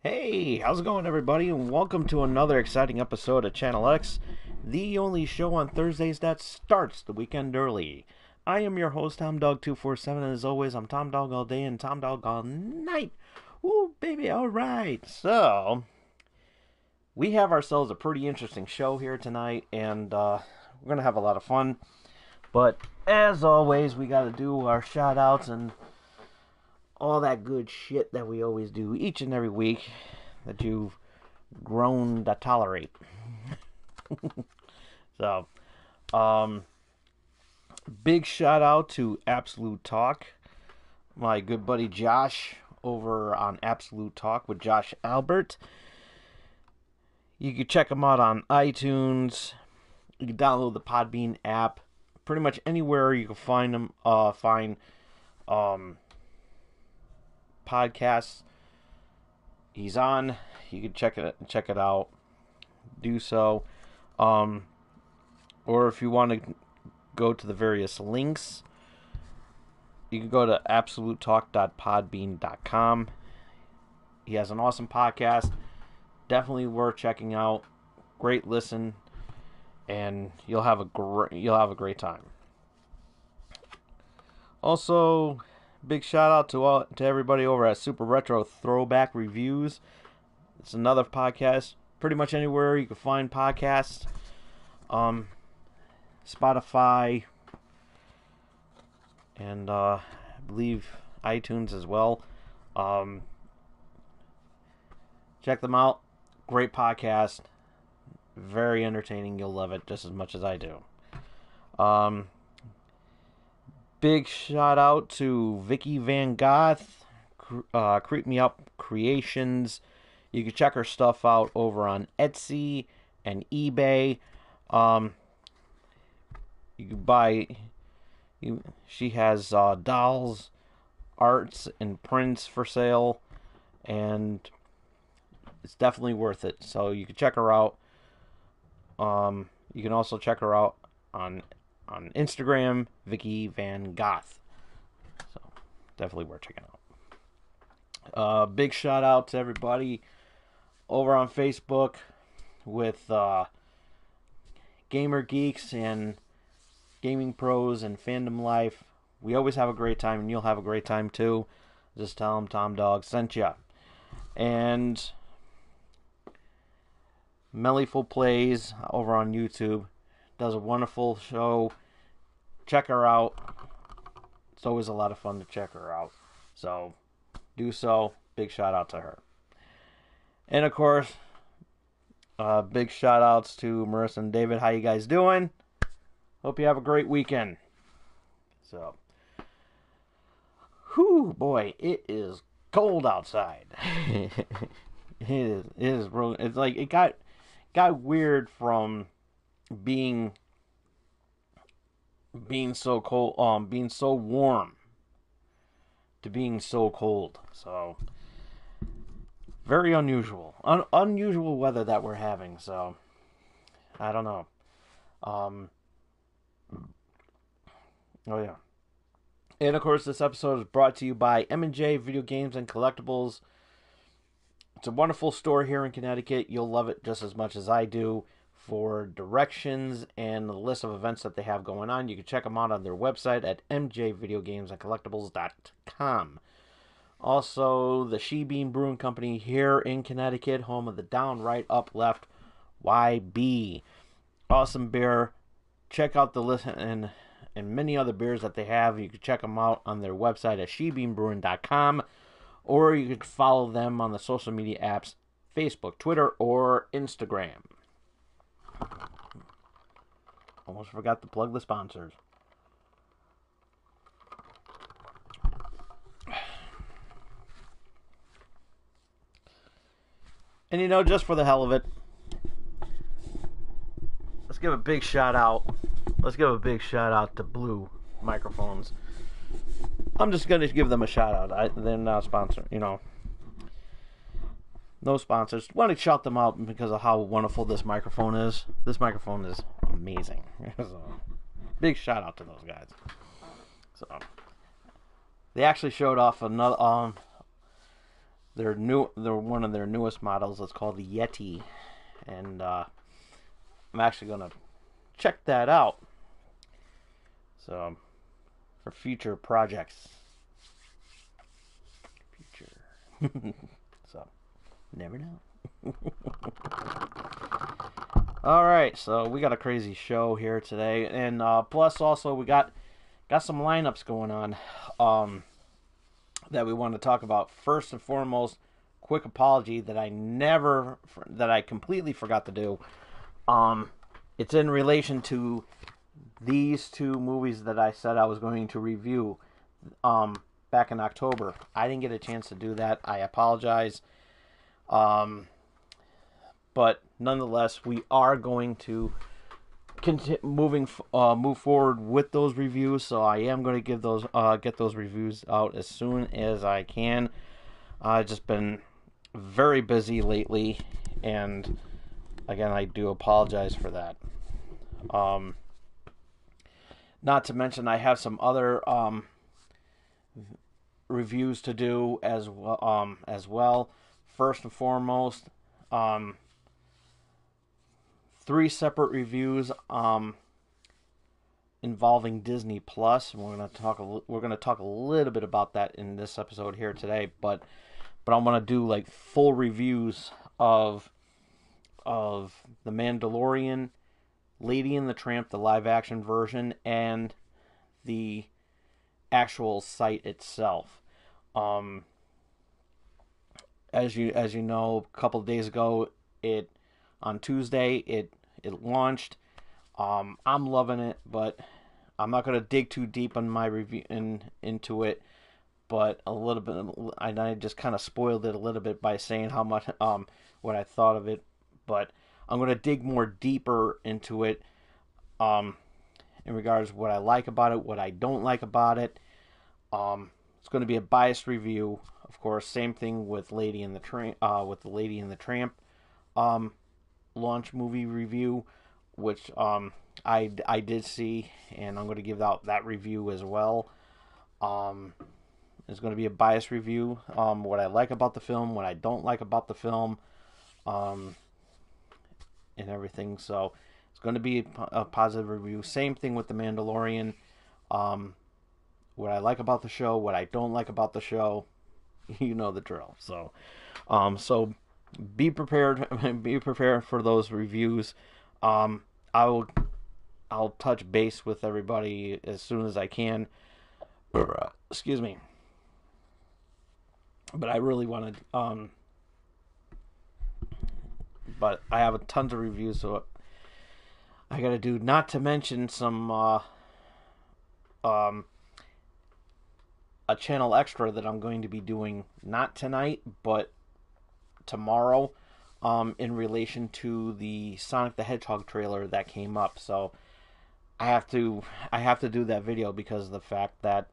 Hey, how's it going, everybody? And welcome to another exciting episode of Channel X, the only show on Thursdays that starts the weekend early. I am your host, Tom Dog 247, and as always, I'm Tom Dog all day and Tom Dog all night. Ooh, baby, alright. So, we have ourselves a pretty interesting show here tonight, and we're going to have a lot of fun. But, as always, we got to do our shout-outs and all that good shit that we always do each and every week that you've grown to tolerate. So, big shout out to Absolute Talk, my good buddy Josh over on Absolute Talk with Josh Albert. You can check him out on iTunes. You can download the Podbean app. Pretty much anywhere you can find him. Podcasts he's on, you can check it out. Do so, or if you want to go to the various links, you can go to absolutetalk.podbean.com. He has an awesome podcast, definitely worth checking out. Great listen, and you'll have a great time. Also, big shout out to everybody over at Super Retro Throwback Reviews. It's another podcast. Pretty much anywhere you can find podcasts. Spotify. And I believe iTunes as well. Check them out. Great podcast. Very entertaining. You'll love it just as much as I do. Big shout out to Vicky Van Goth, Creep Me Up Creations. You can check her stuff out over on Etsy and eBay. You can buy. She has dolls, arts, and prints for sale, and it's definitely worth it. So you can check her out. You can also check her out on Instagram, Vicky Van Goth. So, definitely worth checking out. Big shout out to everybody over on Facebook with Gamer Geeks and Gaming Pros and Fandom Life. We always have a great time, and you'll have a great time too. Just tell them Tom Dog sent ya. And Mellyful Plays over on YouTube does a wonderful show. Check her out. It's always a lot of fun to check her out. So, do so. Big shout out to her. And of course, big shout outs to Marissa and David. How you guys doing? Hope you have a great weekend. So, whew, boy, it is cold outside. It is really, it's like it got weird from being so cold, being so warm to being so cold. So very unusual, unusual weather that we're having. So I don't know. Oh yeah. And of course, this episode is brought to you by M&J Video Games and Collectibles. It's a wonderful store here in Connecticut. You'll love it just as much as I do. For directions and the list of events that they have going on, you can check them out on their website at mjvideogamesandcollectibles.com. Also, the She Bean Brewing Company here in Connecticut, home of the Down, Right, Up, Left, YB. Awesome beer. Check out the list and many other beers that they have. You can check them out on their website at shebeanbrewing.com, or you can follow them on the social media apps, Facebook, Twitter, or Instagram. Almost forgot to plug the sponsors. And just for the hell of it, let's give a big shout out. Let's give a big shout out to Blue Microphones. I'm just going to give them a shout out. They're not sponsored, No sponsors. Want to shout them out because of how wonderful this microphone is. This microphone is amazing. So, big shout out to those guys. So, they actually showed off another They're one of their newest models. It's called the Yeti, and I'm actually gonna check that out. So for future projects, future. So never know. All right, so we got a crazy show here today, and plus also we got some lineups going on that we want to talk about. First and foremost, quick apology that I completely forgot to do. It's in relation to these two movies that I said I was going to review back in October. I didn't get a chance to do that. I apologize. But nonetheless, we are going to move forward with those reviews. So I am going to get those reviews out as soon as I can. I've just been very busy lately, and again, I do apologize for that. Not to mention, I have some other reviews to do as well. First and foremost, 3 separate reviews involving Disney Plus. We're going to talk a little bit about that in this episode here today, but I'm going to do like full reviews of The Mandalorian, Lady and the Tramp, the live action version, and the actual site itself. As you know, a couple of days ago, on Tuesday it launched. I'm loving it, but I'm not going to dig too deep on my review into it. But a little bit, I just kind of spoiled it a little bit by saying how much what I thought of it. But I'm going to dig more deeper into it in regards to what I like about it, what I don't like about it. It's going to be a biased review, of course. Same thing with Lady and the Tramp, with the Lady and the Tramp launch movie review, which I did see, and I'm going to give out that review as well. It's going to be a biased review. What I like about the film, what I don't like about the film, and everything. So it's going to be a positive review. Same thing with The Mandalorian. What I like about the show, what I don't like about the show, you know the drill. So be prepared. Be prepared for those reviews. I'll touch base with everybody as soon as I can. Excuse me. But I really want to. But I have tons of reviews, so I got to do. Not to mention some a channel extra that I'm going to be doing not tonight, but tomorrow, in relation to the Sonic the Hedgehog trailer that came up. So I have to do that video because of the fact that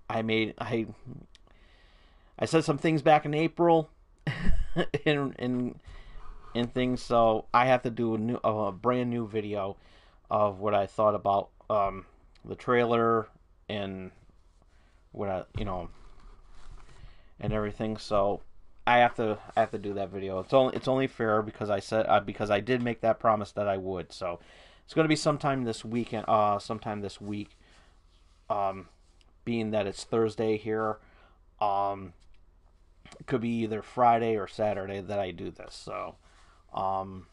I said some things back in April in things, so I have to do a brand new video of what I thought about the trailer and what and everything. So I have to do that video. It's only fair because I said because I did make that promise that I would. So it's going to be sometime this weekend. Sometime this week. Being that it's Thursday here, it could be either Friday or Saturday that I do this. So I'm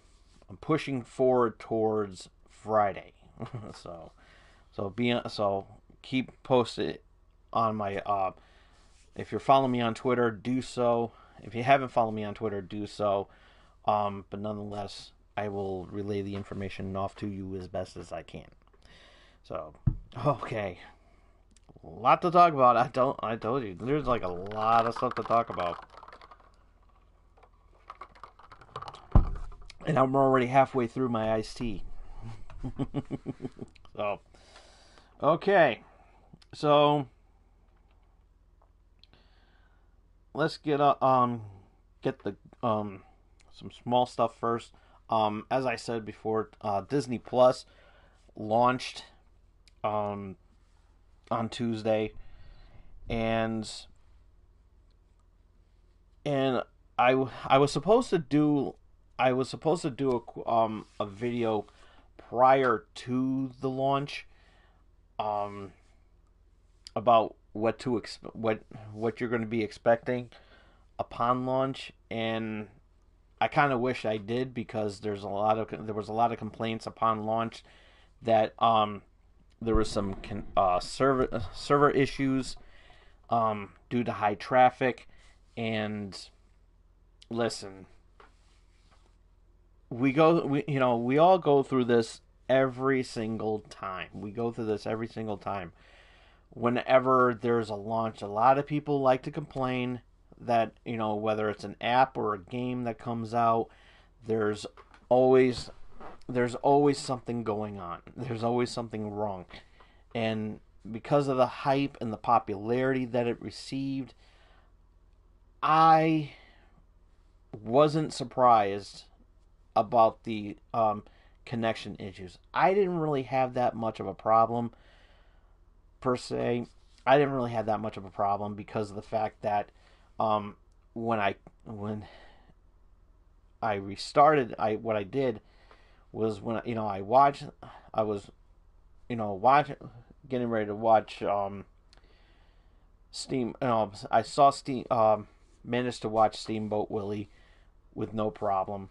pushing forward towards Friday. so keep posted on my if you're following me on Twitter, do so. If you haven't followed me on Twitter, do so. But nonetheless, I will relay the information off to you as best as I can. So, okay. A lot to talk about. I told you. There's like a lot of stuff to talk about. And I'm already halfway through my iced tea. So, okay. So, let's get the some small stuff first. As I said before, Disney Plus launched on Tuesday, and and I was supposed to do a video prior to the launch, um about what you're going to be expecting upon launch, and I kind of wish I did, because there was a lot of complaints upon launch that there was some server issues due to high traffic. And listen, we all go through this every single time. We go through this every single time. Whenever there's a launch, a lot of people like to complain that, whether it's an app or a game that comes out, there's always something going on. There's always something wrong. And because of the hype and the popularity that it received, I wasn't surprised about the connection issues. I didn't really have that much of a problem per se. I didn't really have that much of a problem because of the fact that um, when I restarted, what I did was, when I watched, I was watch getting ready to watch Steam. I saw Steam. Managed to watch Steamboat Willie with no problem.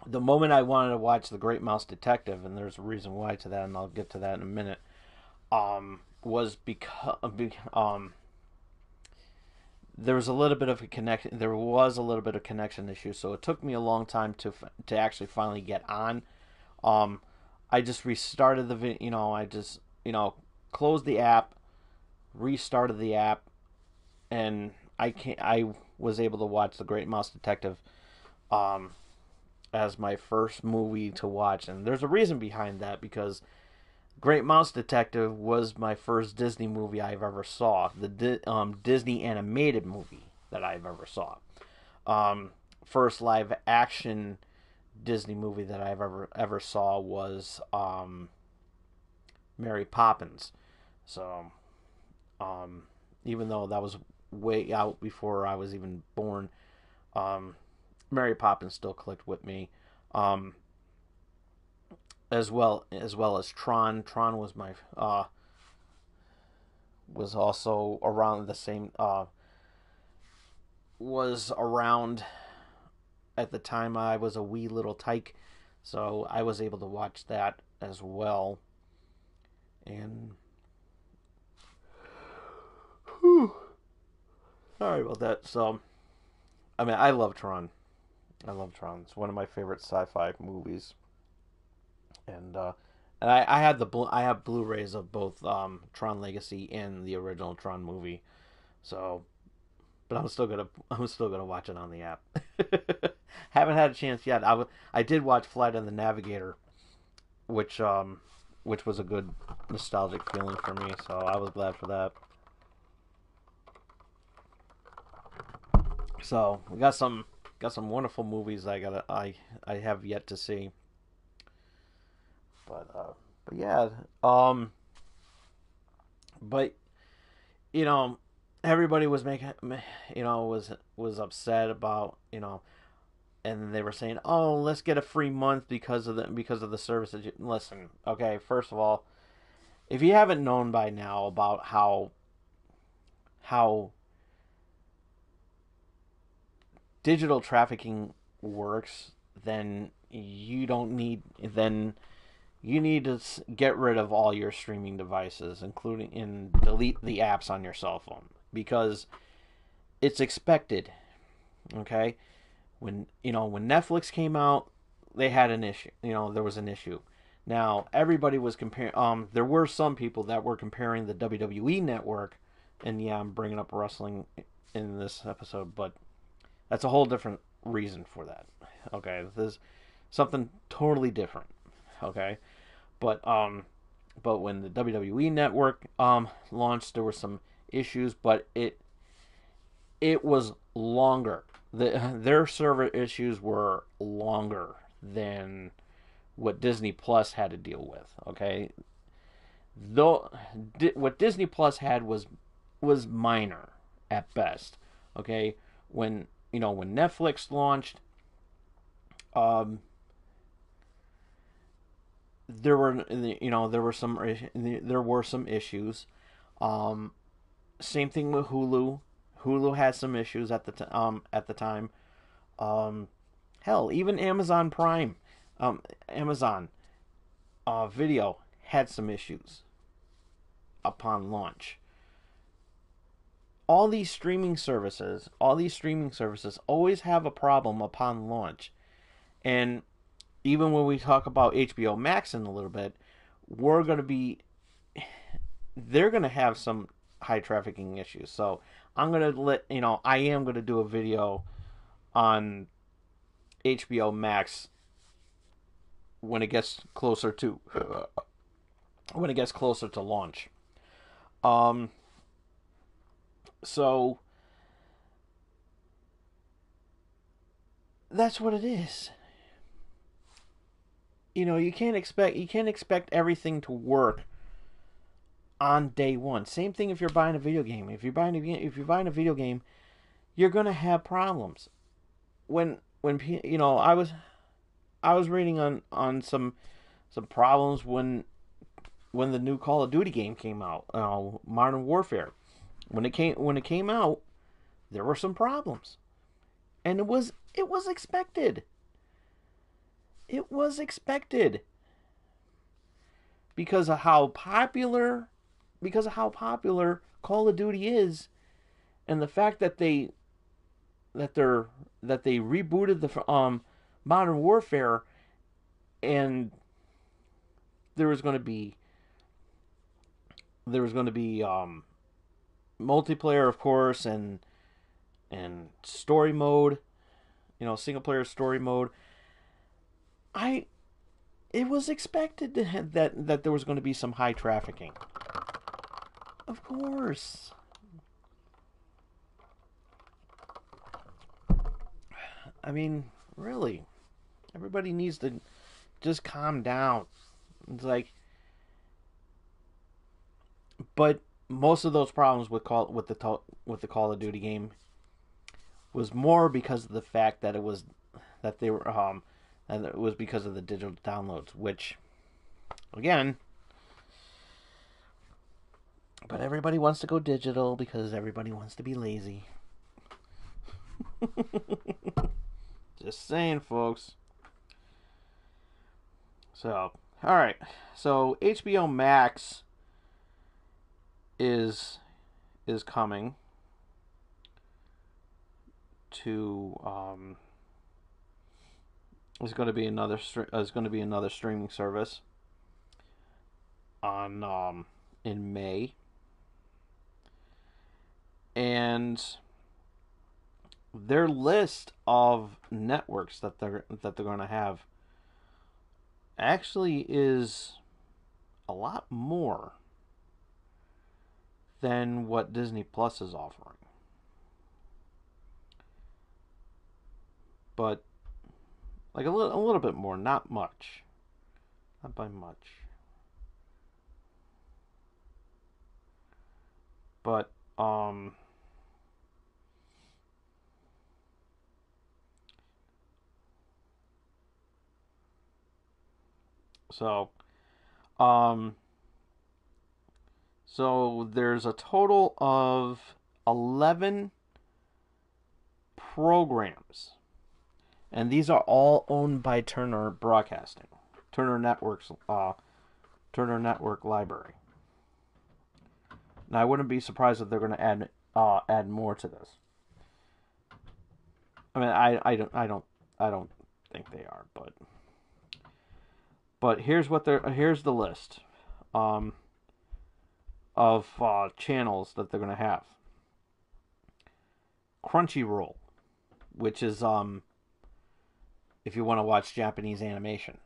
The moment I wanted to watch The Great Mouse Detective, and there's a reason why to that, and I'll get to that in a minute, was because there was a little bit of a connection. There was a little bit of connection issue, so it took me a long time to actually finally get on. Um, I just restarted the I just closed the app, restarted the app, and I was able to watch The Great Mouse Detective um, as my first movie to watch, and there's a reason behind that, because Great Mouse Detective was my first Disney movie I've ever saw. The Disney animated movie that I've ever saw. First live action Disney movie that I've ever saw was Mary Poppins. So, even though that was way out before I was even born, um, Mary Poppins still clicked with me. Um, as well as Tron. Tron was my was also around the same was around at the time I was a wee little tyke, so I was able to watch that as well. And whew, sorry about that. So I mean, I love Tron. I love Tron. It's one of my favorite sci-fi movies. And I had I have Blu-rays of both Tron Legacy and the original Tron movie. So, but I'm still gonna watch it on the app. Haven't had a chance yet. I did watch Flight of the Navigator, which which was a good nostalgic feeling for me. So I was glad for that. So we got some wonderful movies I have yet to see. But yeah, um, but you know, everybody was making, was upset about, and they were saying, "Oh, let's get a free month because of the services." Listen, okay, first of all, if you haven't known by now about how digital trafficking works, then you need to get rid of all your streaming devices, including, and delete the apps on your cell phone, because it's expected. Okay, when Netflix came out, they had an issue. There was an issue. Now everybody was comparing. There were some people that were comparing the WWE network, and yeah, I'm bringing up wrestling in this episode, but that's a whole different reason for that. Okay, this is something totally different. Okay, but when the WWE network launched, there were some issues, but it was longer. Their server issues were longer than what Disney Plus had to deal with. Okay, though what Disney Plus had was minor at best. Okay, when when Netflix launched, um, there were there were some issues. Um, Same thing with Hulu. Hulu had some issues at the time. Um, Hell, even Amazon Prime, Amazon Video had some issues upon launch. All these streaming services always have a problem upon launch. And even when we talk about HBO Max in a little bit, we're going to be they're going to have some high trafficking issues. So I'm going to I am going to do a video on HBO Max when it gets closer to launch. Um so that's what it is. You can't expect everything to work on day one. Same thing if you're buying a video game. If you're buying a video game, you're gonna have problems. When I was reading on some problems when the new Call of Duty game came out, Modern Warfare. When it came out, there were some problems, and it was expected. It was expected because of how popular Call of Duty is, and the fact that that they're that they rebooted the Modern Warfare, and there was going to be multiplayer, of course, and story mode, single player story mode. I It was expected that there was going to be some high trafficking. Of course. I mean, really, everybody needs to just calm down. It's like, but most of those problems with the Call of Duty game was more because of the fact that they were and it was because of the digital downloads, which, again, but everybody wants to go digital because everybody wants to be lazy. Just saying, folks. So, all right. So HBO Max is coming to is going to be another streaming service on in May, and their list of networks that they're going to have actually is a lot more than what Disney Plus is offering. But like a little bit more, not much. Not by much. But so um so there's a total of 11 programs, and these are all owned by Turner Broadcasting, Turner Networks, Turner Network Library. Now, I wouldn't be surprised if they're going to add more to this. I mean, I don't think they are, but here's the list of channels that they're going to have. Crunchyroll, which is if you want to watch Japanese animation.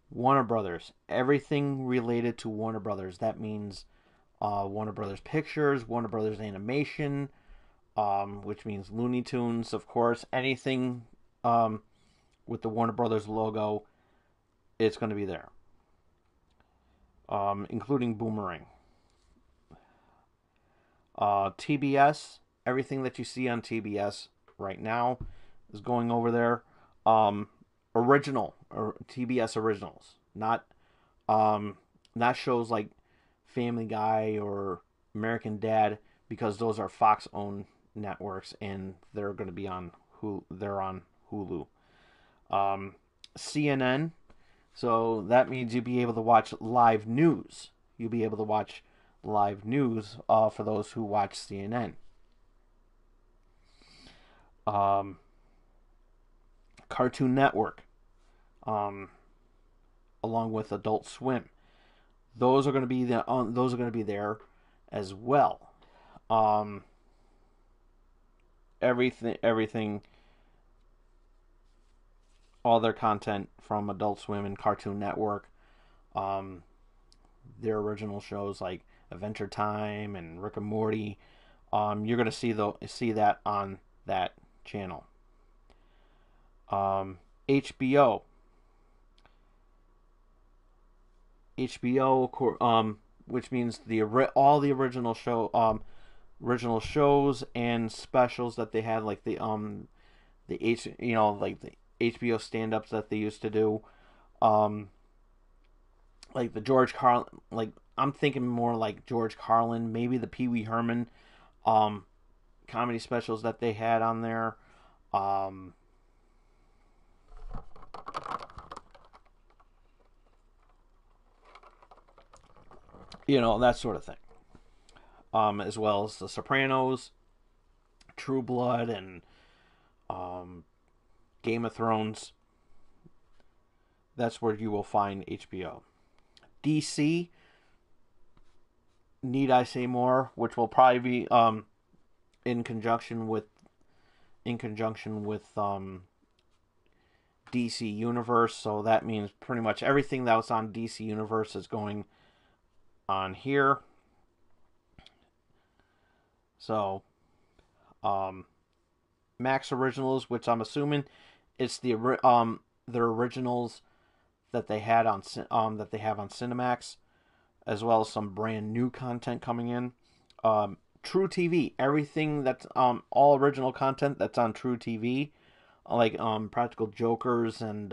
Warner Brothers, everything related to Warner Brothers. That means Warner Brothers Pictures, Warner Brothers Animation, which means Looney Tunes, of course. Anything with the Warner Brothers logo, it's going to be there, including Boomerang. TBS, Everything that you see on TBS right now is going over there. Um, Original or TBS originals, um, not shows like Family Guy or American Dad, because those are Fox owned networks and they're going to be on Hulu. They're on Hulu. Um, CNN. So that means you'll be able to watch live news. You'll be able to watch live news for those who watch CNN. Um, Cartoon Network, um, along with Adult Swim. Those are going to be those are going to be there as well. Um, everything, all their content from Adult Swim and Cartoon Network. Um, their original shows like Adventure Time and Rick and Morty. You're gonna see that on that channel. HBO, HBO, which means all the original shows and specials that they had, like like the HBO stand ups that they used to do. Um, like the George Carlin, like I'm thinking more like George Carlin, maybe the Pee Wee Herman um comedy specials that they had on there. Um, that sort of thing. As well as The Sopranos, True Blood, and um, Game of Thrones. That's where you will find HBO. DC, need I say more? Which will probably be in conjunction with DC Universe. So that means pretty much everything that was on DC Universe is going on here. So um, Max Originals, which I'm assuming it's the originals that they had on that they have on Cinemax, as well as some brand new content coming in. True TV, everything that's all original content that's on True TV, like Practical Jokers and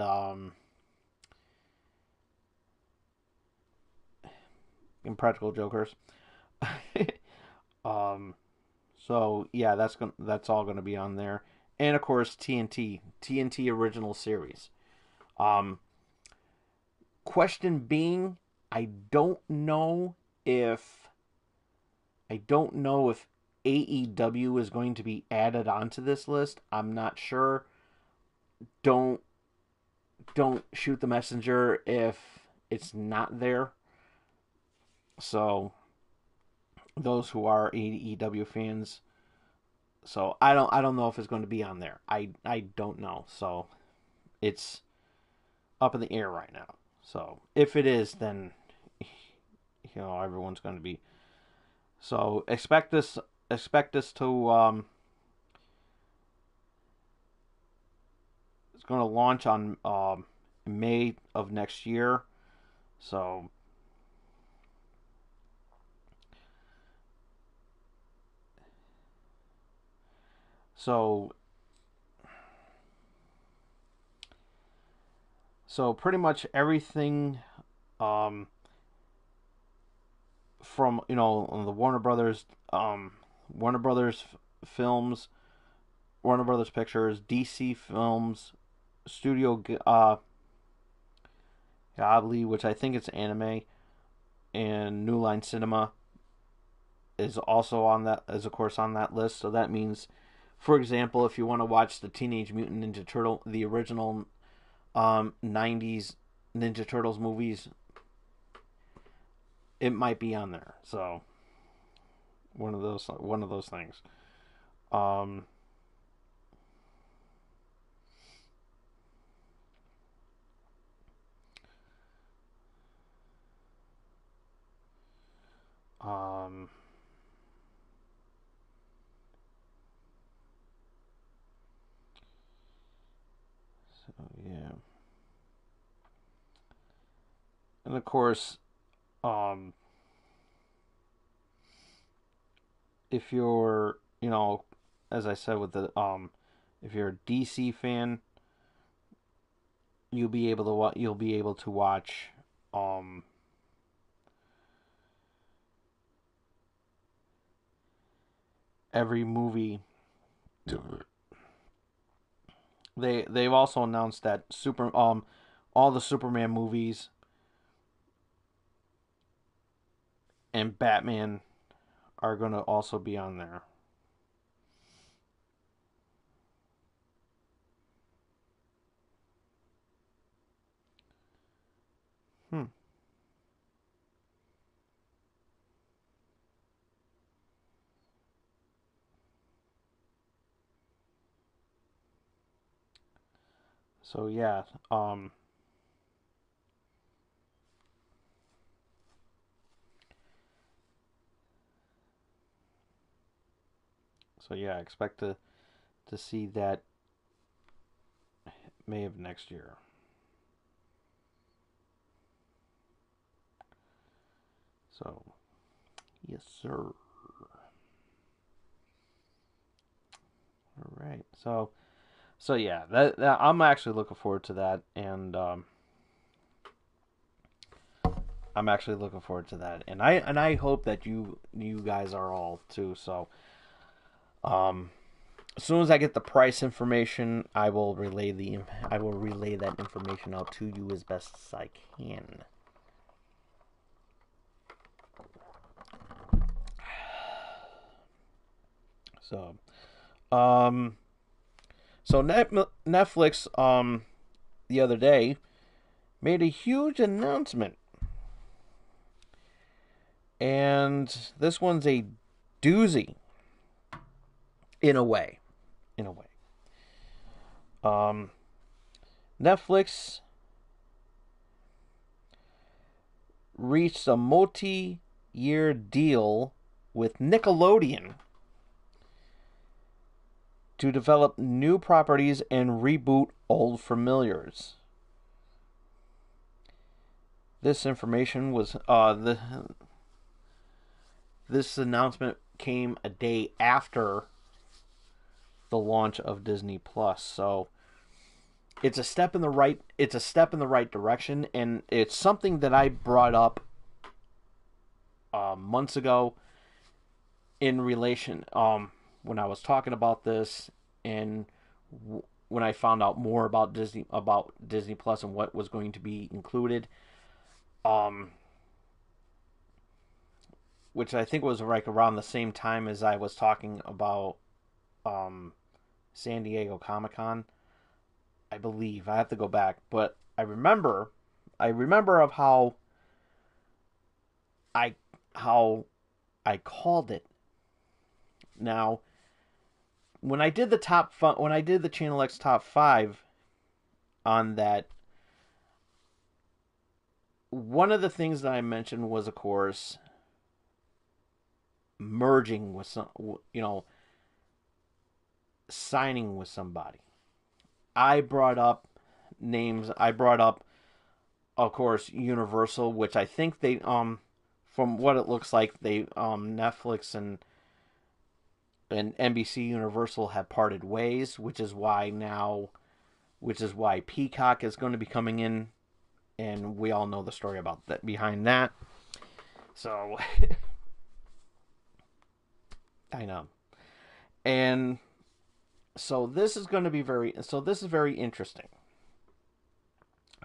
Impractical Jokers. um, so yeah, that's all gonna be on there, and of course TNT original series. Um, Question being, I don't know if AEW is going to be added onto this list. I'm not sure. Don't don't shoot the messenger if it's not there. So those who are AEW fans, so I don't know if it's going to be on there. I don't know. So it's up in the air right now. So if it is, then everyone's going to be. So expect this to it's going to launch on May of next year. So so so pretty much everything um, from the Warner Brothers films, Warner Brothers Pictures, DC Films, Studio Ghibli, which I think it's anime, and New Line Cinema is also on that, is of course on that list. So that means, for example, if you want to watch the Teenage Mutant Ninja Turtle, the original '90s Ninja Turtles movies, it might be on there. So one of those things. Um, um, so yeah, and of course, um, if you're you know, as I said with the if you're a DC fan, you'll be able to watch um every movie. They've also announced that super all the Superman movies and Batman are going to also be on there. Hmm. So yeah, expect to see that May of next year. So, yes, sir. All right. So yeah, that I'm actually looking forward to that, and I'm actually looking forward to that, and I hope that you guys are all too. So, um, as soon as I get the price information, I will relay that information out to you as best as I can. So, um, Netflix the other day made a huge announcement, and this one's a doozy in a way. In a way, um, Netflix reached a multi-year deal with Nickelodeon to develop new properties and reboot old familiars. This information was this announcement came a day after the launch of Disney Plus. So it's a step in the right direction, and it's something that I brought up months ago in relation when I was talking about this, and when I found out more about Disney Plus and what was going to be included, um, which I think was like around the same time as I was talking about um, San Diego Comic Con. I believe I have to go back, but I remember of I how I called it. Now, when I did the Channel X top 5 on that, one of the things that I mentioned was, of course, merging with some, signing with somebody. I brought up names. I brought up, of course, Universal, which I think they from what it looks like, they Netflix and NBC Universal have parted ways, which is why Peacock is going to be coming in, and we all know the story about that behind that. So I know, and this is very interesting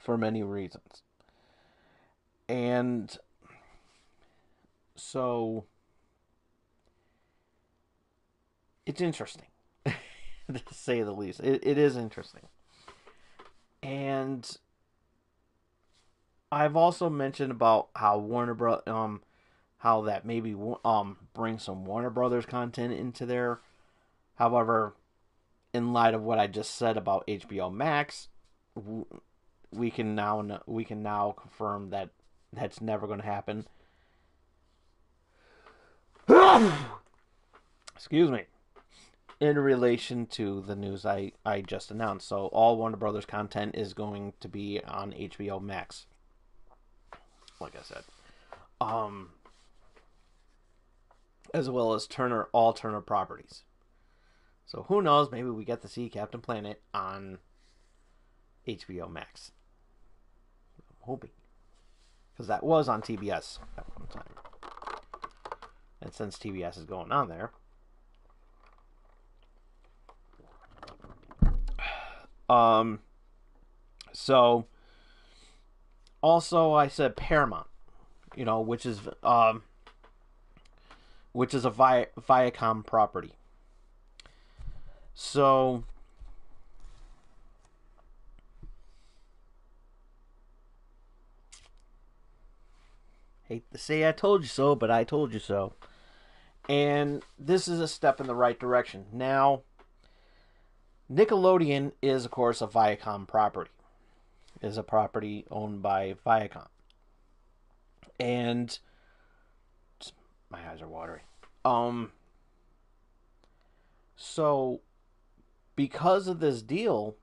for many reasons, and so it's interesting to say the least. It is interesting, and I've also mentioned about how how that maybe bring some Warner Brothers content into there. However, in light of what I just said about HBO Max, we can now confirm that that's never going to happen. Excuse me. In relation to the news I just announced, so all Warner Brothers content is going to be on HBO Max. Like I said, um, as well as all Turner properties. So who knows? Maybe we get to see Captain Planet on HBO Max. I'm hoping, because that was on TBS at one time, and since TBS is going on there, so also I said Paramount, which is a Viacom property. So hate to say I told you so, but I told you so. And this is a step in the right direction. Now, Nickelodeon is, of course, a Viacom property. It is a property owned by Viacom. And my eyes are watering. So because of this deal,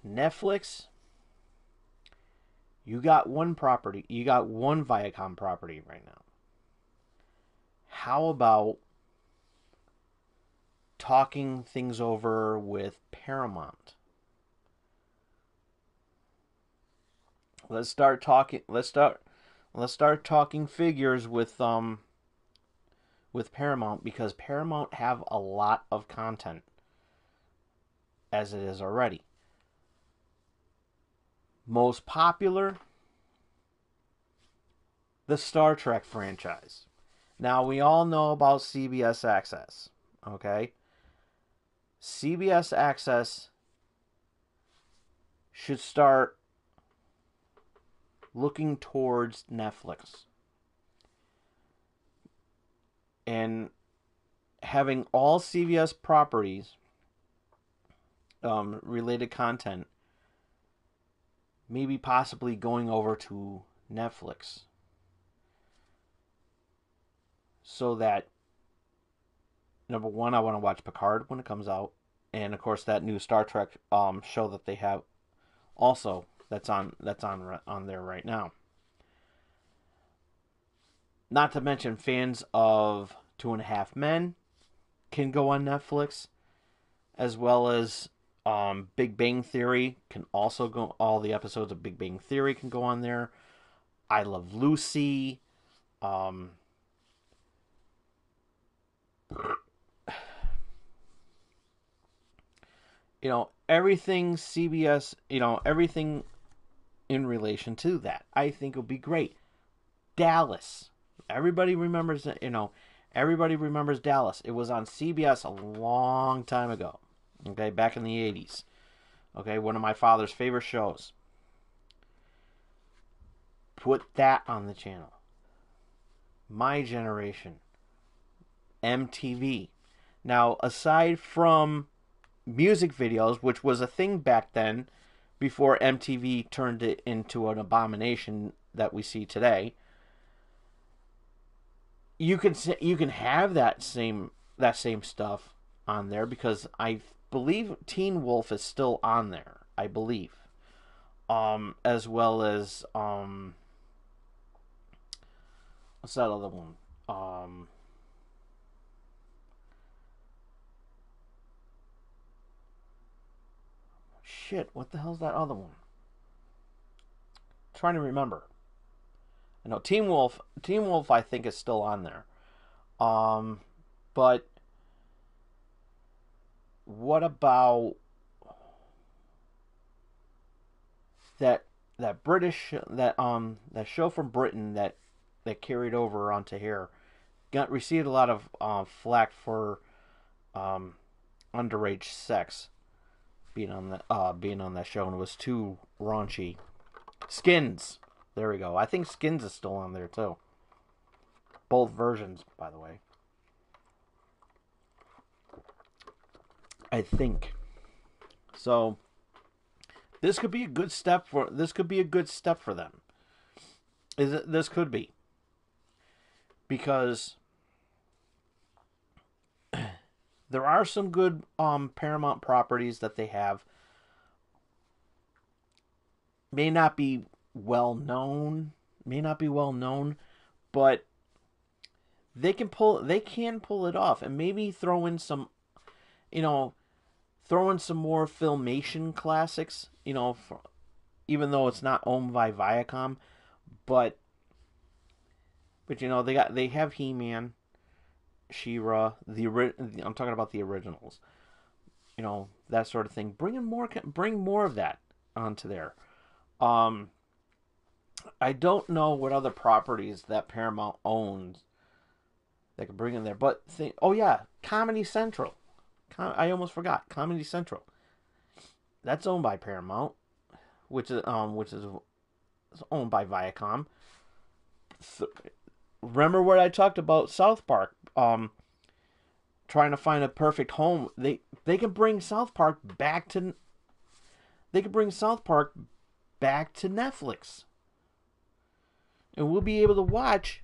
Netflix, you got one Viacom property right now. How about talking things over with Paramount? Let's start talking figures with Paramount, because Paramount have a lot of content as it is already. Most popular, the Star Trek franchise. Now, we all know about CBS Access, okay? CBS Access should start looking towards Netflix and having all CBS properties, related content, maybe possibly going over to Netflix, so that, number one, I want to watch Picard when it comes out, and of course that new Star Trek show that they have also that's on there right now. Not to mention, fans of Two and a Half Men can go on Netflix, as well as Big Bang Theory can also go. All the episodes of Big Bang Theory can go on there. I Love Lucy. Everything CBS, everything in relation to that, I think would be great. Dallas. Everybody remembers Dallas. It was on CBS a long time ago. Okay, back in the 80s. Okay, one of my father's favorite shows. Put that on the channel. My Generation. MTV. Now, aside from music videos, which was a thing back then, before MTV turned it into an abomination that we see today, you can have that same stuff on there, because I believe Teen Wolf is still on there. I believe, as well as what's that other one? Shit, what the hell's that other one? I'm trying to remember. I know Teen Wolf, I think, is still on there. But what about that British that show from Britain that carried over onto here? Received a lot of flack for underage sex being on that show, and it was too raunchy. Skins. There we go. I think Skins is still on there too. Both versions, by the way. I think. So this could be a good step for them. This could be, because there are some good Paramount properties that they have. May not be well known, but they can pull it off, and maybe throw in some, you know, throw in some more Filmation classics. Even though it's not owned by Viacom, but they have He-Man, She-Ra, I'm talking about the originals. That sort of thing. Bring more of that onto there. Um, I don't know what other properties that Paramount owns that could bring in there, but oh yeah, Comedy Central. I almost forgot Comedy Central. That's owned by Paramount, which is owned by Viacom. Remember what I talked about South Park? Trying to find a perfect home. They can bring South Park back to. They can bring South Park back to Netflix, and we'll be able to watch.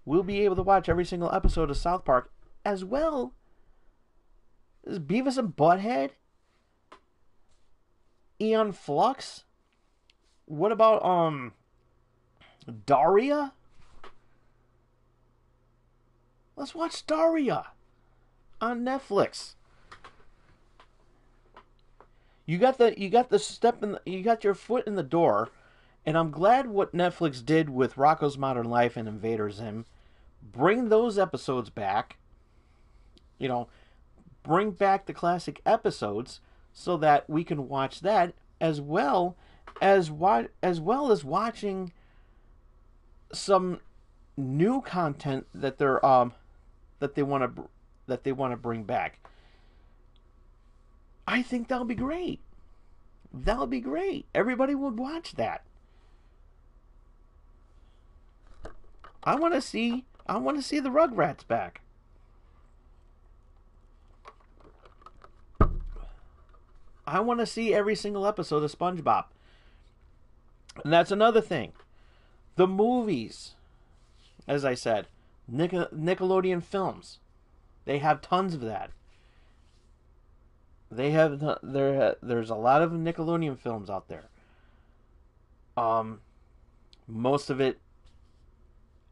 We'll be able to watch every single episode of South Park, as well as Beavis and Butthead, Eon Flux. What about Daria? Let's watch Daria on Netflix. You got your foot in the door, and I'm glad what Netflix did with Rocko's Modern Life and Invader Zim. Bring those episodes back. Bring back the classic episodes so that we can watch that as well as watching some new content that they want to bring back. I think that'll be great. That'll be great. Everybody would watch that. I want to see the Rugrats back. I want to see every single episode of SpongeBob. And that's another thing. The movies, as I said, Nickelodeon films. They have tons of that. There's a lot of Nickelodeon films out there. Most of it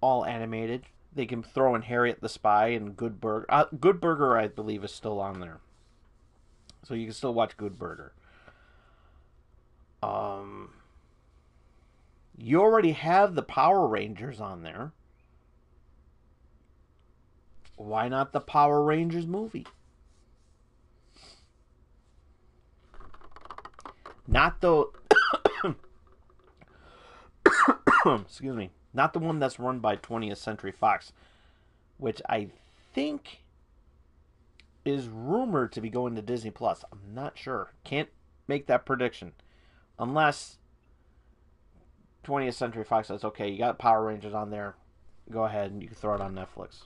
all animated. They can throw in Harriet the Spy and Good Burger. Good Burger, I believe, is still on there, so you can still watch Good Burger. You already have the Power Rangers on there. Why not the Power Rangers movie? Not the excuse me, not the one that's run by 20th Century Fox, which I think is rumored to be going to Disney Plus. I'm not sure. Can't make that prediction unless 20th Century Fox says, okay, you got Power Rangers on there, go ahead and you can throw it on Netflix.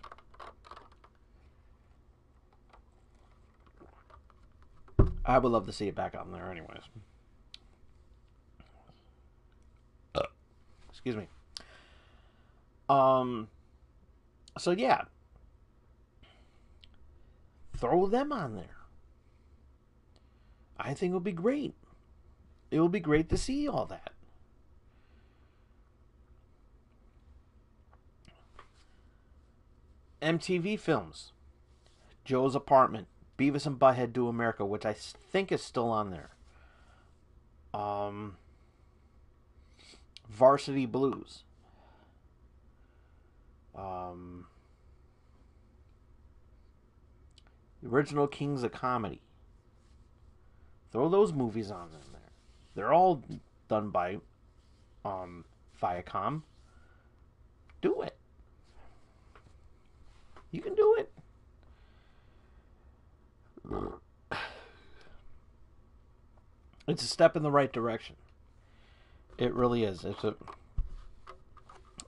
I would love to see it back on there anyways. Excuse me. So yeah. Throw them on there. I think it'll be great. It will be great to see all that. MTV films. Joe's Apartment. Beavis and Butthead Do America, which I think is still on there. Varsity Blues. The original Kings of Comedy. Throw those movies on in there. They're all done by Viacom. Do it. You can do it. It's a step in the right direction. It really is.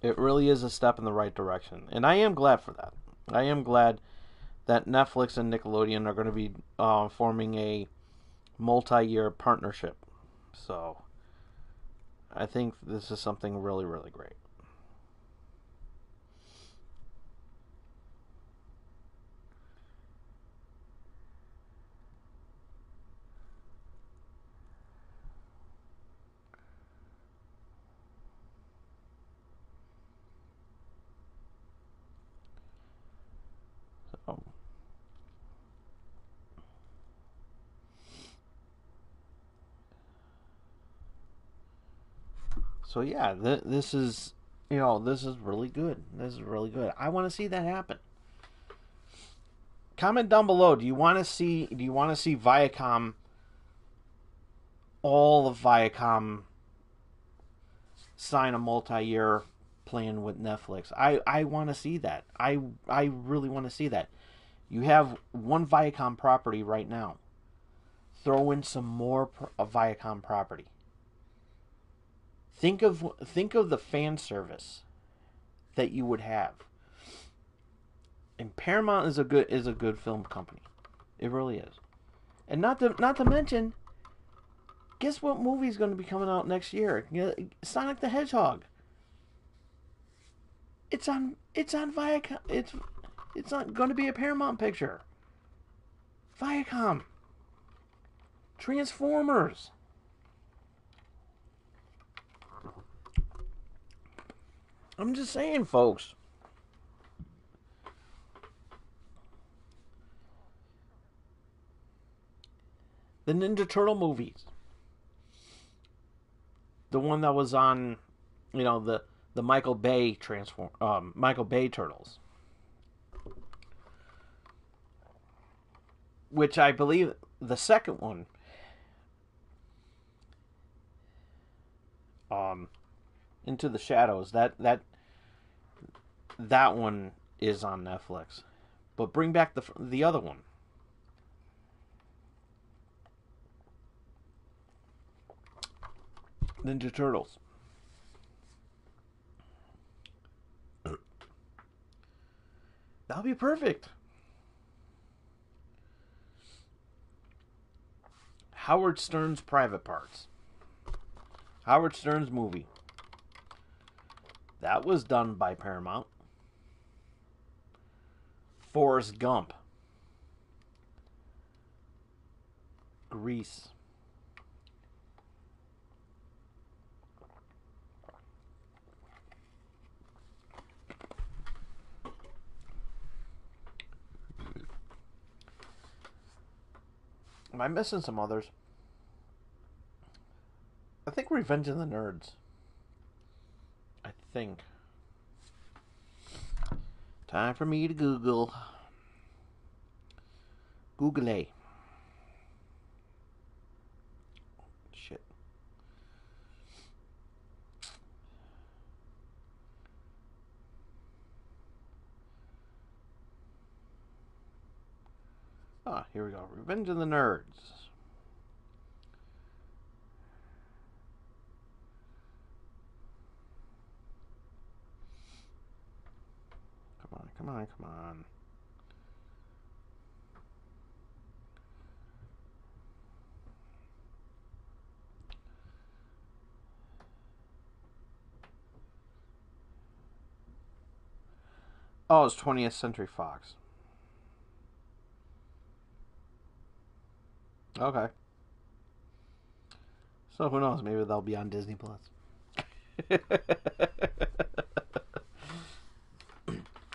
It really is a step in the right direction, and I am glad for that. I am glad that Netflix and Nickelodeon are going to be forming a multi-year partnership. So I think this is something really, really great. So yeah, this is this is really good. This is really good. I want to see that happen. Comment down below. Do you want to see Viacom, all of Viacom, sign a multi-year plan with Netflix? I want to see that. I really want to see that. You have one Viacom property right now. Throw in some more Viacom property. Think of the fan service that you would have. And Paramount is a good film company. It really is. And not to mention, guess what movie is going to be coming out next year? Sonic the Hedgehog. It's on Viacom. It's not going to be a Paramount picture. Viacom. Transformers. I'm just saying, folks. The Ninja Turtle movies. The one that was on, the Michael Bay Turtles, which I believe the second one, Into the Shadows, that one is on Netflix. But bring back the other one. Ninja Turtles. That'll be perfect. Howard Stern's Private Parts. Howard Stern's movie. That was done by Paramount. Forrest Gump. Grease. Am I missing some others? I think Revenge of the Nerds. I think. Time for me to Google. Google. Shit. Ah, here we go. Revenge of the Nerds. Come on. Oh, it's 20th Century Fox. Okay. So who knows? Maybe they'll be on Disney Plus.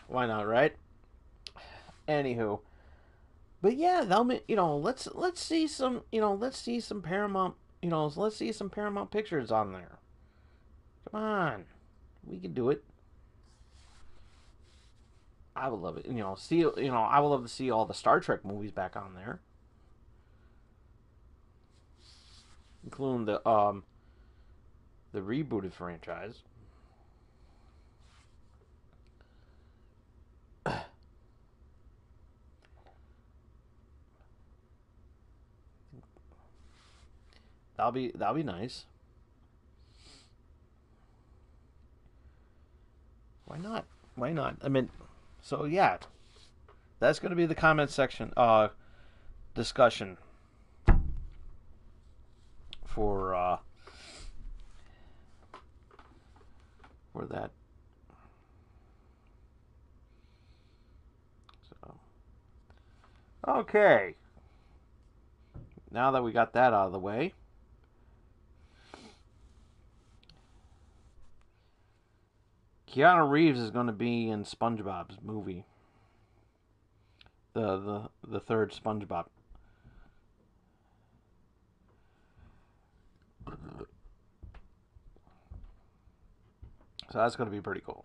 Why not, right? Anywho, but yeah, let's see some Paramount, let's see some Paramount Pictures on there. Come on, we can do it. I would love it. I would love to see all the Star Trek movies back on there, including the rebooted franchise. That'll be nice. Why not? Why not? I mean, so yeah, that's going to be the comment section discussion for that. So okay, now that we got that out of the way. Keanu Reeves is going to be in SpongeBob's movie. The third SpongeBob. So that's going to be pretty cool.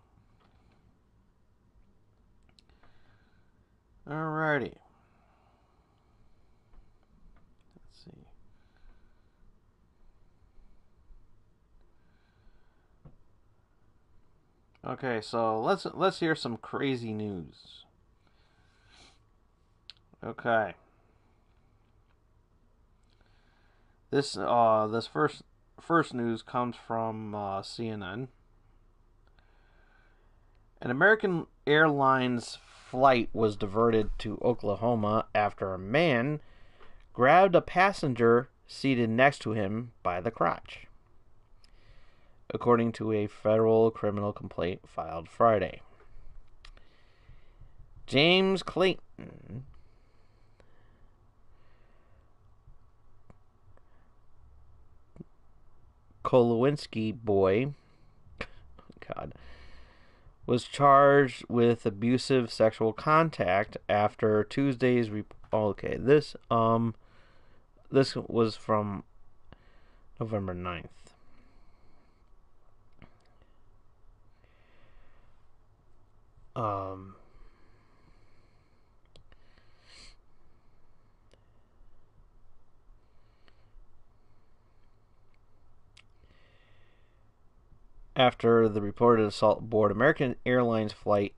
Alrighty. Let's see. Okay, so let's hear some crazy news. Okay. This first news comes from CNN. An American Airlines flight was diverted to Oklahoma after a man grabbed a passenger seated next to him by the crotch, according to a federal criminal complaint filed Friday. James Clayton, Kolowinski boy, God, was charged with abusive sexual contact after Tuesday's this was from November 9th. After the reported assault aboard American Airlines Flight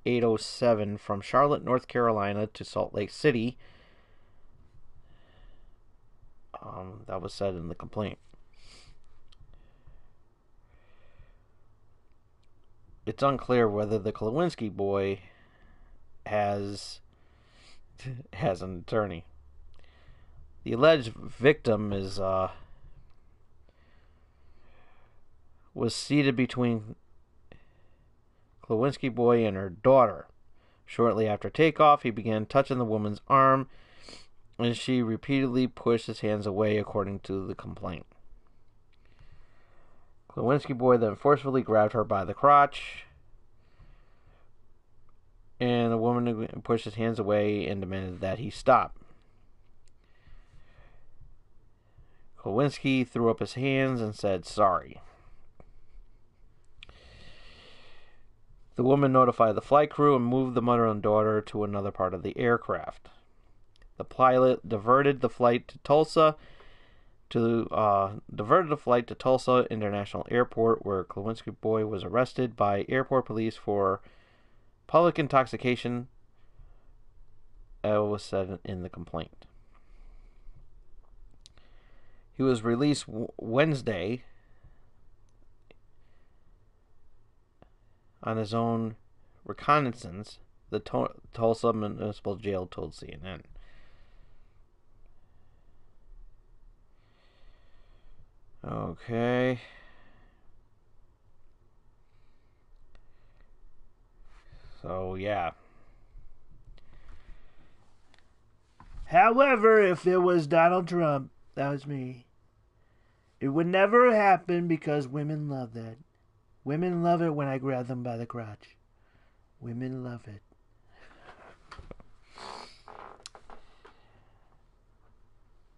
807 from Charlotte, North Carolina to Salt Lake City. That was said in the complaint. It's unclear whether the Klawinski boy has an attorney. The alleged victim was seated between Klawinski boy and her daughter. Shortly after takeoff, he began touching the woman's arm, and she repeatedly pushed his hands away, according to the complaint. Klawinski boy then forcefully grabbed her by the crotch, and the woman pushed his hands away and demanded that he stop. Klawinski threw up his hands and said sorry. The woman notified the flight crew and moved the mother and daughter to another part of the aircraft. The pilot diverted the flight to Tulsa International Airport, where Klawinski boy was arrested by airport police for public intoxication. That was said in the complaint. He was released Wednesday on his own reconnaissance, the Tulsa Municipal Jail told CNN. Okay. So, yeah. However, if it was Donald Trump, that was me, it would never happen because women love that. Women love it when I grab them by the crotch. Women love it.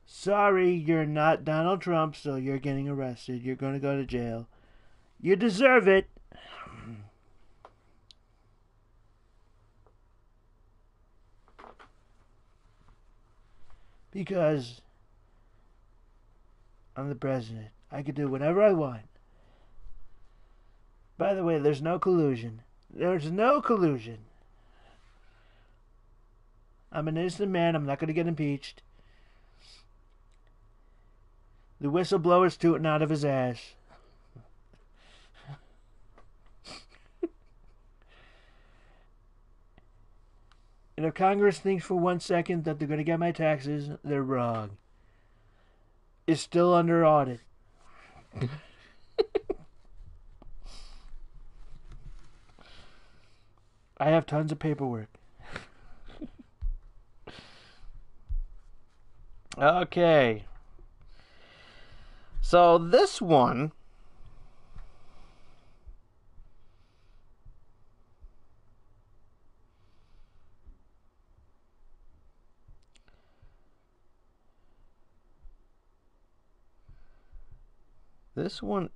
Sorry, you're not Donald Trump, so you're getting arrested. You're going to go to jail. You deserve it. Because I'm the president. I can do whatever I want. By the way, there's no collusion. There's no collusion. I'm an innocent man. I'm not going to get impeached. The whistleblower's tooting out of his ass. And if Congress thinks for 1 second that they're going to get my taxes, they're wrong. It's still under audit. I have tons of paperwork. Okay. So this one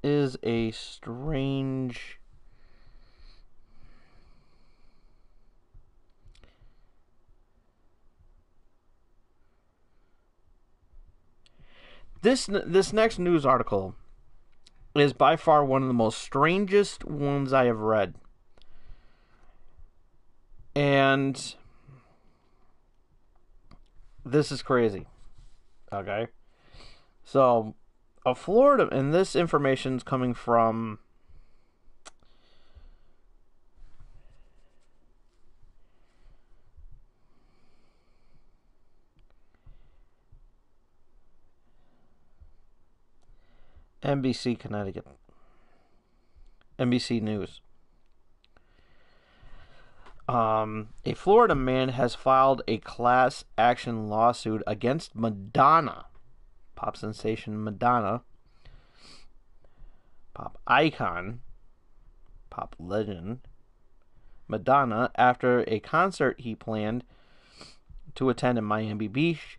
is a strange This next news article is by far one of the most strangest ones I have read. And this is crazy. Okay? So, a Florida, and this information is coming from NBC Connecticut. NBC News. A Florida man has filed a class action lawsuit against Madonna, pop sensation Madonna, pop icon, pop legend Madonna, after a concert he planned to attend in Miami Beach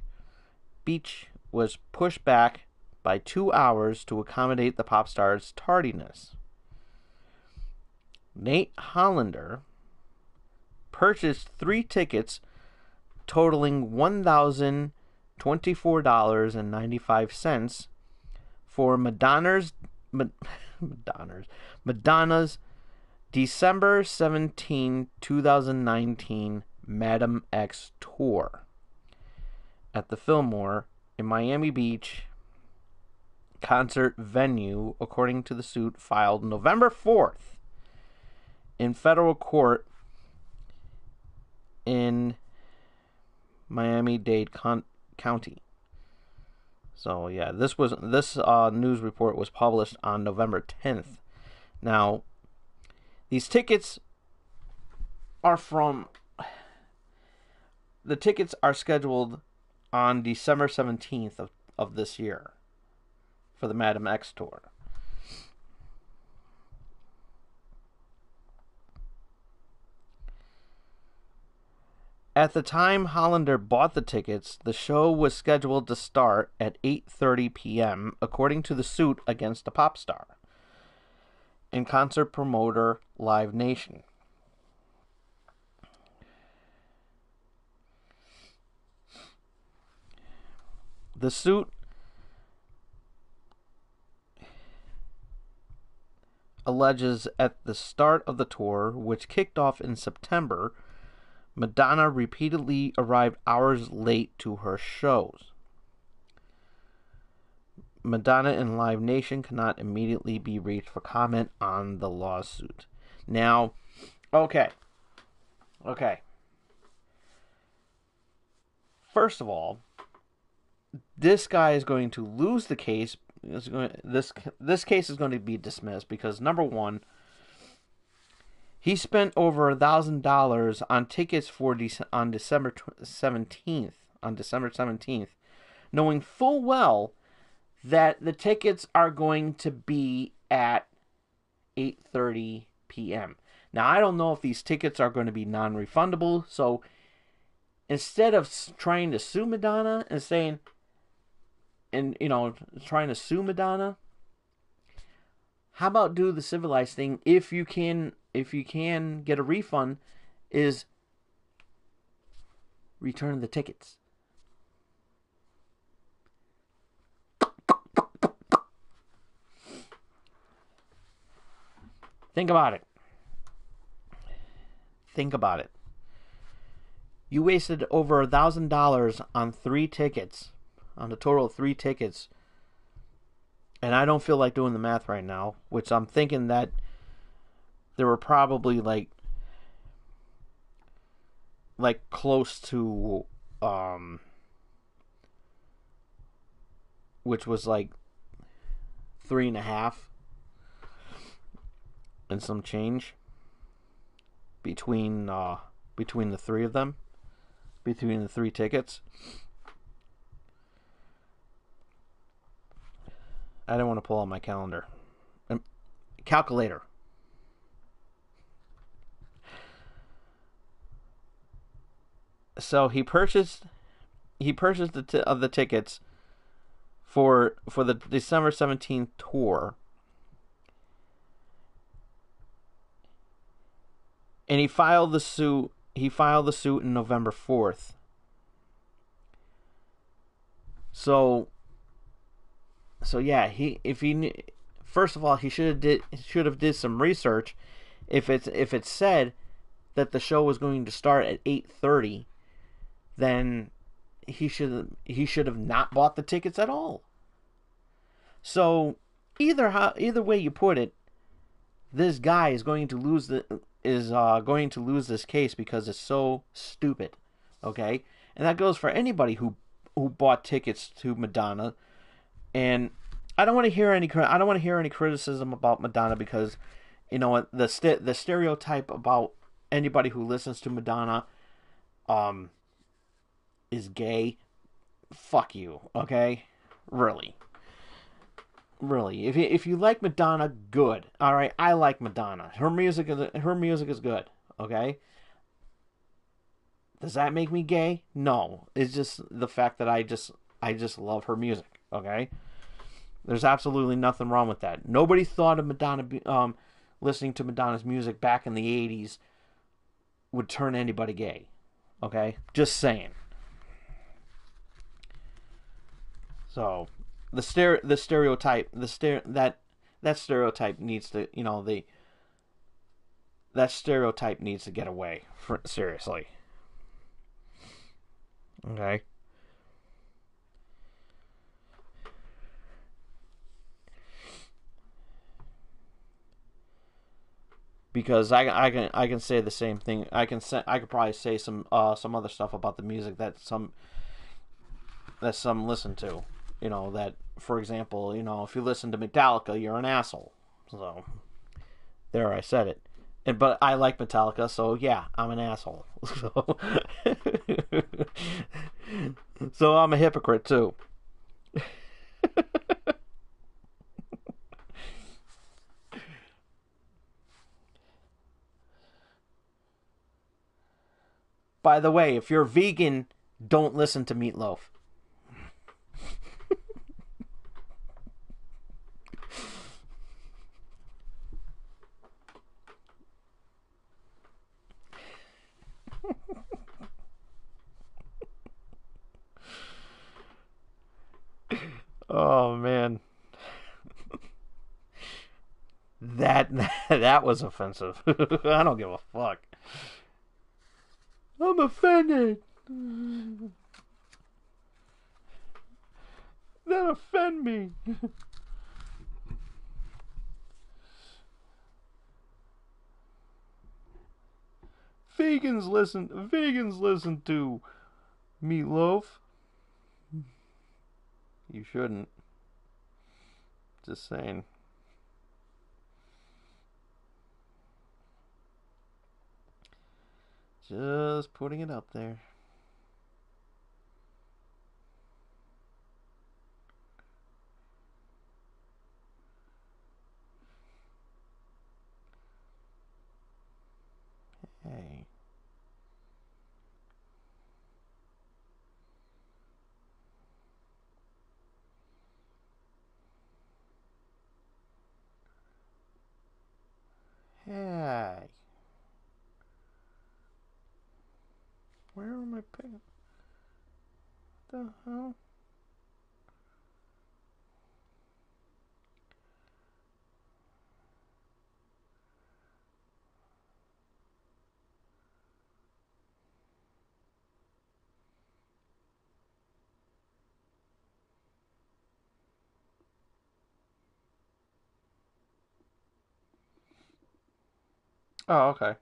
was pushed back by 2 hours to accommodate the pop star's tardiness. Nate Hollander purchased 3 tickets totaling $1,024.95 for Madonna's December 17, 2019 Madam X tour at the Fillmore in Miami Beach concert venue, according to the suit filed November 4th in federal court in Miami-Dade County. So yeah, this news report was published on November 10th. Now, these tickets are scheduled on December 17th of this year for the Madam X tour. At the time Hollander bought the tickets, the show was scheduled to start at 8:30 p.m., according to the suit against the pop star and concert promoter Live Nation. The suit alleges at the start of the tour, which kicked off in September, Madonna repeatedly arrived hours late to her shows. Madonna and Live Nation cannot immediately be reached for comment on the lawsuit. Now, okay. First of all, this guy is going to lose the case. This case is going to be dismissed because, number one, he spent over $1,000 on tickets on December 17th, knowing full well that the tickets are going to be at 8:30 p.m. Now, I don't know if these tickets are going to be non-refundable, so instead of trying to sue Madonna and trying to sue Madonna, how about do the civilized thing? If you can get a refund, is return the tickets. Think about it. You wasted over $1,000 on 3 tickets, on a total of 3 tickets. And I don't feel like doing the math right now, which I'm thinking that there were probably like close to which was like 3.5 and some change between the 3 of them, between the 3 tickets. I don't want to pull out my calendar. Calculator. So he purchased the tickets for the December 17th tour, and he filed the suit. He filed the suit in November 4th. So So yeah, first of all, he should have did some research. If it said that the show was going to start at 8:30, then he should have not bought the tickets at all. So either way you put it, this guy is going to going to lose this case because it's so stupid. Okay, and that goes for anybody who bought tickets to Madonna. And I don't want to hear any criticism about Madonna because you know what the stereotype about anybody who listens to Madonna um is gay. Fuck you, okay? Really. Really. If you like Madonna, good. All right, I like Madonna. Her music is good, okay? Does that make me gay? No. It's just the fact that I just love her music, okay? There's absolutely nothing wrong with that. Nobody thought of Madonna listening to Madonna's music back in the 80s would turn anybody gay. Okay? Just saying. So, the stereotype, that stereotype needs to, that stereotype needs to get away. Seriously. Okay? Because I can say the same thing. I could probably say some other stuff about the music that some listen to. That, for example, if you listen to Metallica, you're an asshole. So there, I said it. But I like Metallica, so yeah, I'm an asshole. So, so I'm a hypocrite too. By the way, if you're vegan, don't listen to Meatloaf. Oh man, that that was offensive. I don't give a fuck. I'm offended. That offend me. Vegans listen to Meatloaf. You shouldn't. Just saying. Just putting it up there. Hey. Hey. Where am I picking? What the hell? Oh, okay.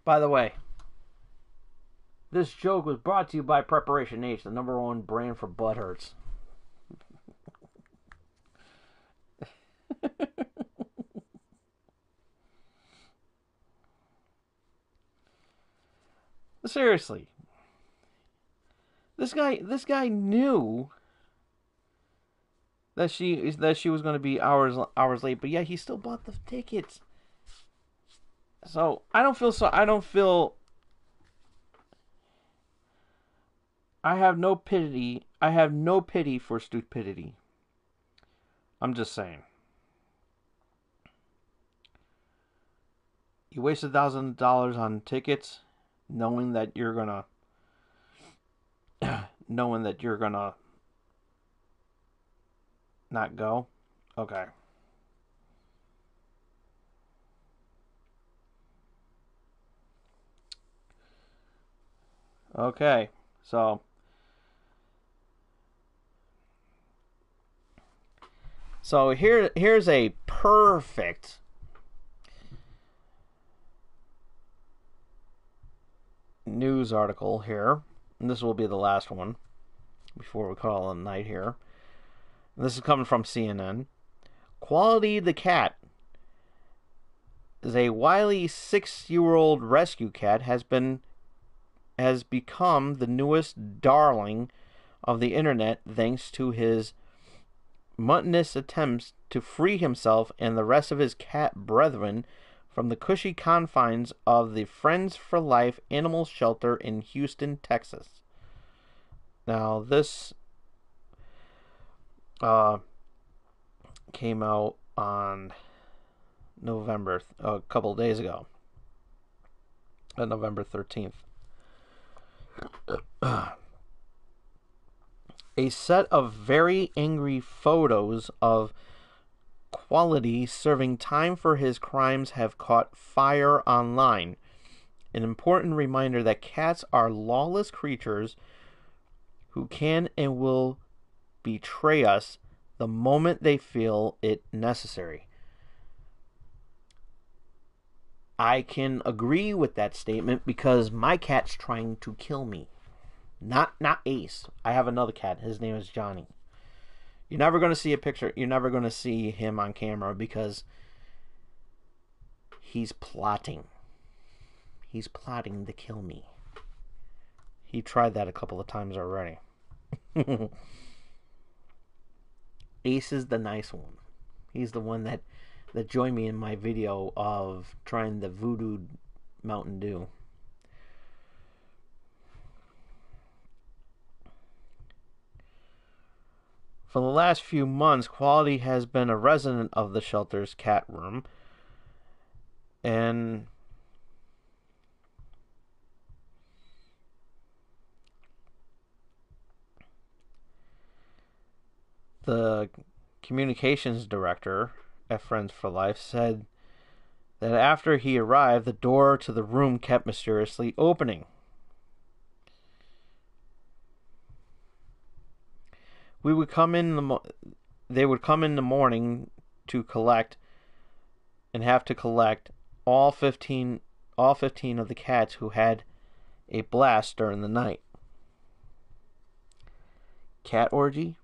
By the way, this joke was brought to you by Preparation H, the #1 brand for butt hurts. Seriously, this guy knew that she was going to be hours late, but yeah, he still bought the tickets. So I don't feel. I have no pity. I have no pity for stupidity. I'm just saying. You waste $1,000 on tickets, knowing that you're gonna, knowing that you're gonna not go. Okay. Okay. So here's a perfect news article here. And this will be the last one before we call it a night here. And this is coming from CNN. Quality the cat is a wily 6-year-old rescue cat has become the newest darling of the internet thanks to his mutinous attempts to free himself and the rest of his cat brethren from the cushy confines of the Friends for Life animal shelter in Houston, Texas. Now, this came out on a couple of days ago, on November 13th. A set of very angry photos of Quality serving time for his crimes have caught fire online. An important reminder that cats are lawless creatures who can and will betray us the moment they feel it necessary. I can agree with that statement because my cat's trying to kill me. Not Ace. I have another cat. His name is Johnny. You're never going to see a picture. You're never going to see him on camera because he's plotting. He's plotting to kill me. He tried that a couple of times already. Ace is the nice one. He's the one that joined me in my video of trying the Voodoo Mountain Dew. For the last few months, Quality has been a resident of the shelter's cat room. And the communications director at Friends for Life said that after he arrived, the door to the room kept mysteriously opening. They would come in the morning to collect and have to collect all 15 of the cats who had a blast during the night. Cat orgy?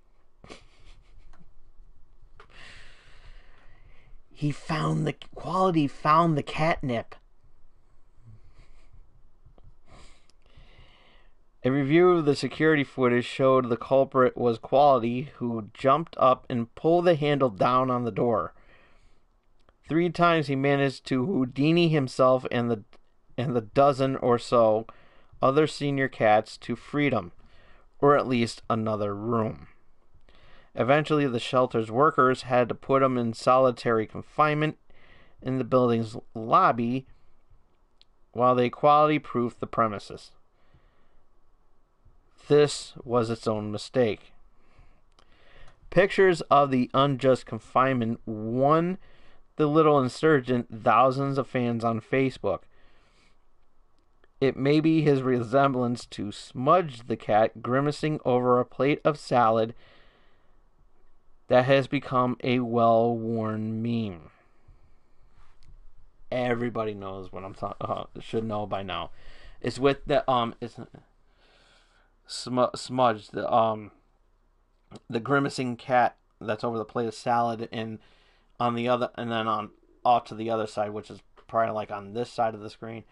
Quality found the catnip. A review of the security footage showed the culprit was Quality, who jumped up and pulled the handle down on the door. 3 times he managed to Houdini himself and the dozen or so other senior cats to freedom, or at least another room. Eventually, the shelter's workers had to put him in solitary confinement in the building's lobby while they quality-proofed the premises. This was its own mistake. Pictures of the unjust confinement won the little insurgent thousands of fans on Facebook. It may be his resemblance to Smudge the cat grimacing over a plate of salad that has become a well-worn meme. Everybody knows what I'm talking. Should know by now. It's with the it's Smudge, the grimacing cat that's over the plate of salad, and on the other, and then on off to the other side, which is probably like on this side of the screen.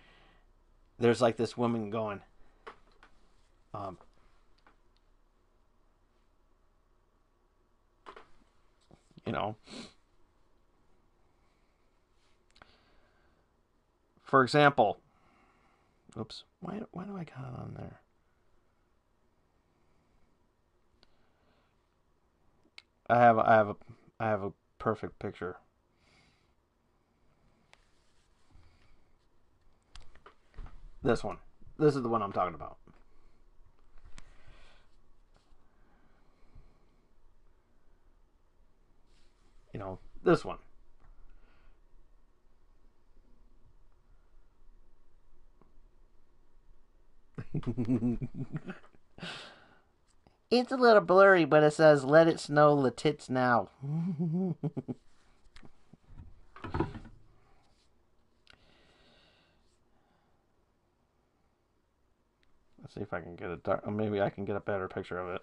There's like this woman going, You know, for example, oops, why do I got it on there? I have a perfect picture. This one. This is the one I'm talking about. You know, this one. It's a little blurry, but it says "Let it snow, the tits now." Let's see if I can get a dark. Maybe I can get a better picture of it.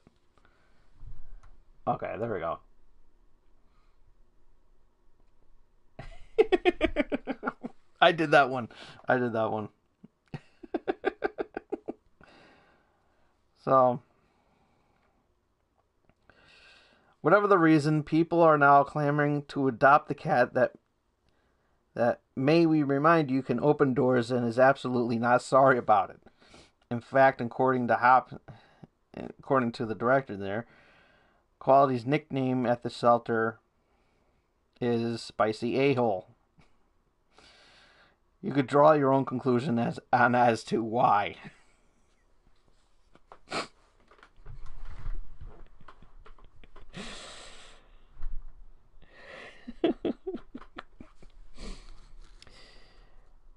Okay, there we go. I did that one. I did that one. So, whatever the reason, people are now clamoring to adopt the cat that may we remind you can open doors and is absolutely not sorry about it. In fact, according to the director there, Quality's nickname at the shelter is Spicy A-hole. You could draw your own conclusion as to why.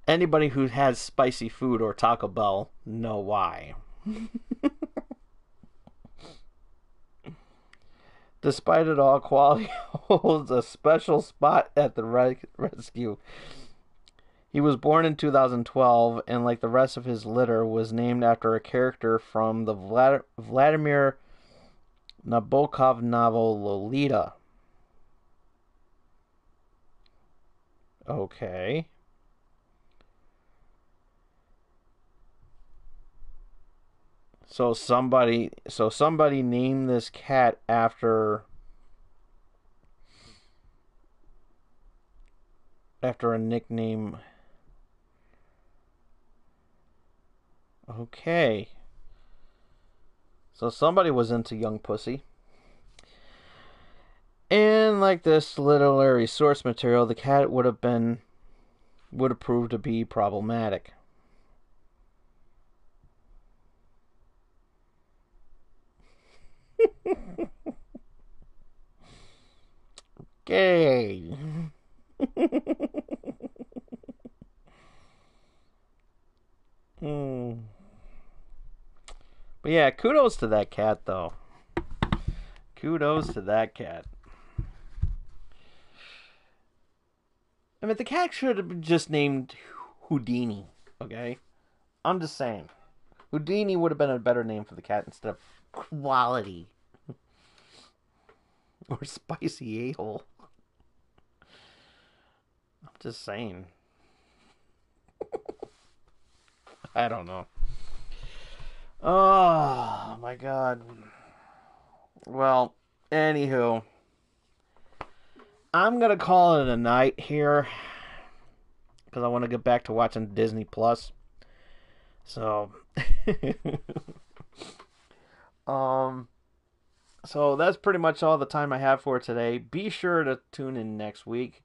Anybody who has spicy food or Taco Bell know why. Despite it all, Quality holds a special spot at the rescue. He was born in 2012 and, like the rest of his litter, was named after a character from the Vladimir Nabokov novel Lolita. Okay. So somebody named this cat after a nickname. Okay. So somebody was into young pussy. And like this literary source material, the cat would have proved to be problematic. Gay. Hmm. But yeah, kudos to that cat, though. Kudos to that cat. I mean, the cat should have been just named Houdini, okay? I'm just saying. Houdini would have been a better name for the cat instead of Quality. Or Spicy A-hole. I'm just saying. I don't know. Oh, my God. Well, anywho, I'm going to call it a night here because I want to get back to watching Disney Plus. So, so that's pretty much all the time I have for today. Be sure to tune in next week.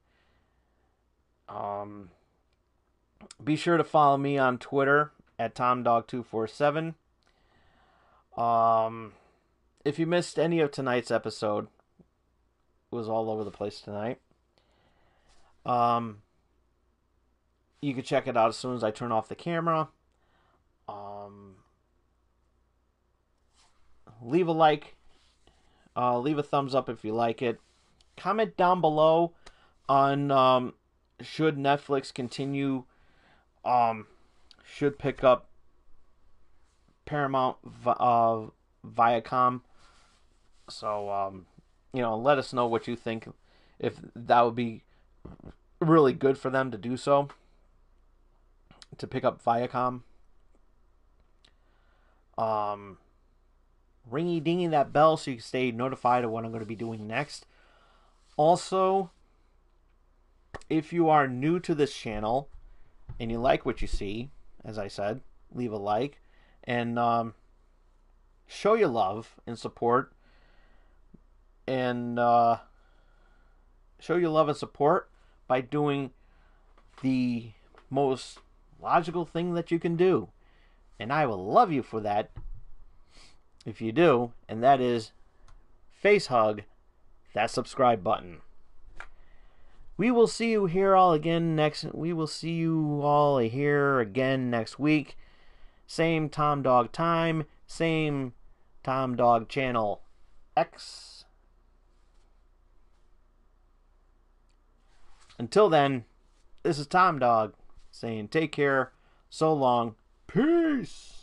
Be sure to follow me on Twitter at TomDog247. If you missed any of tonight's episode, it was all over the place tonight. You can check it out as soon as I turn off the camera. Leave a like. Leave a thumbs up if you like it. Comment down below on should Netflix continue. Should pick up Paramount Viacom. So let us know what you think. If that would be really good for them to do so, to pick up Viacom. Ringy dingy that bell so you can stay notified of what I'm going to be doing next. Also, if you are new to this channel and you like what you see, as I said, leave a like and show your love and support. And show your love and support by doing the most logical thing that you can do. And I will love you for that if you do, and that is face hug that subscribe button. We will see you here all again next. We will see you all here again next week. Same Tom Dog time, same Tom Dog channel X. Until then, this is Tom Dog saying take care, so long, peace.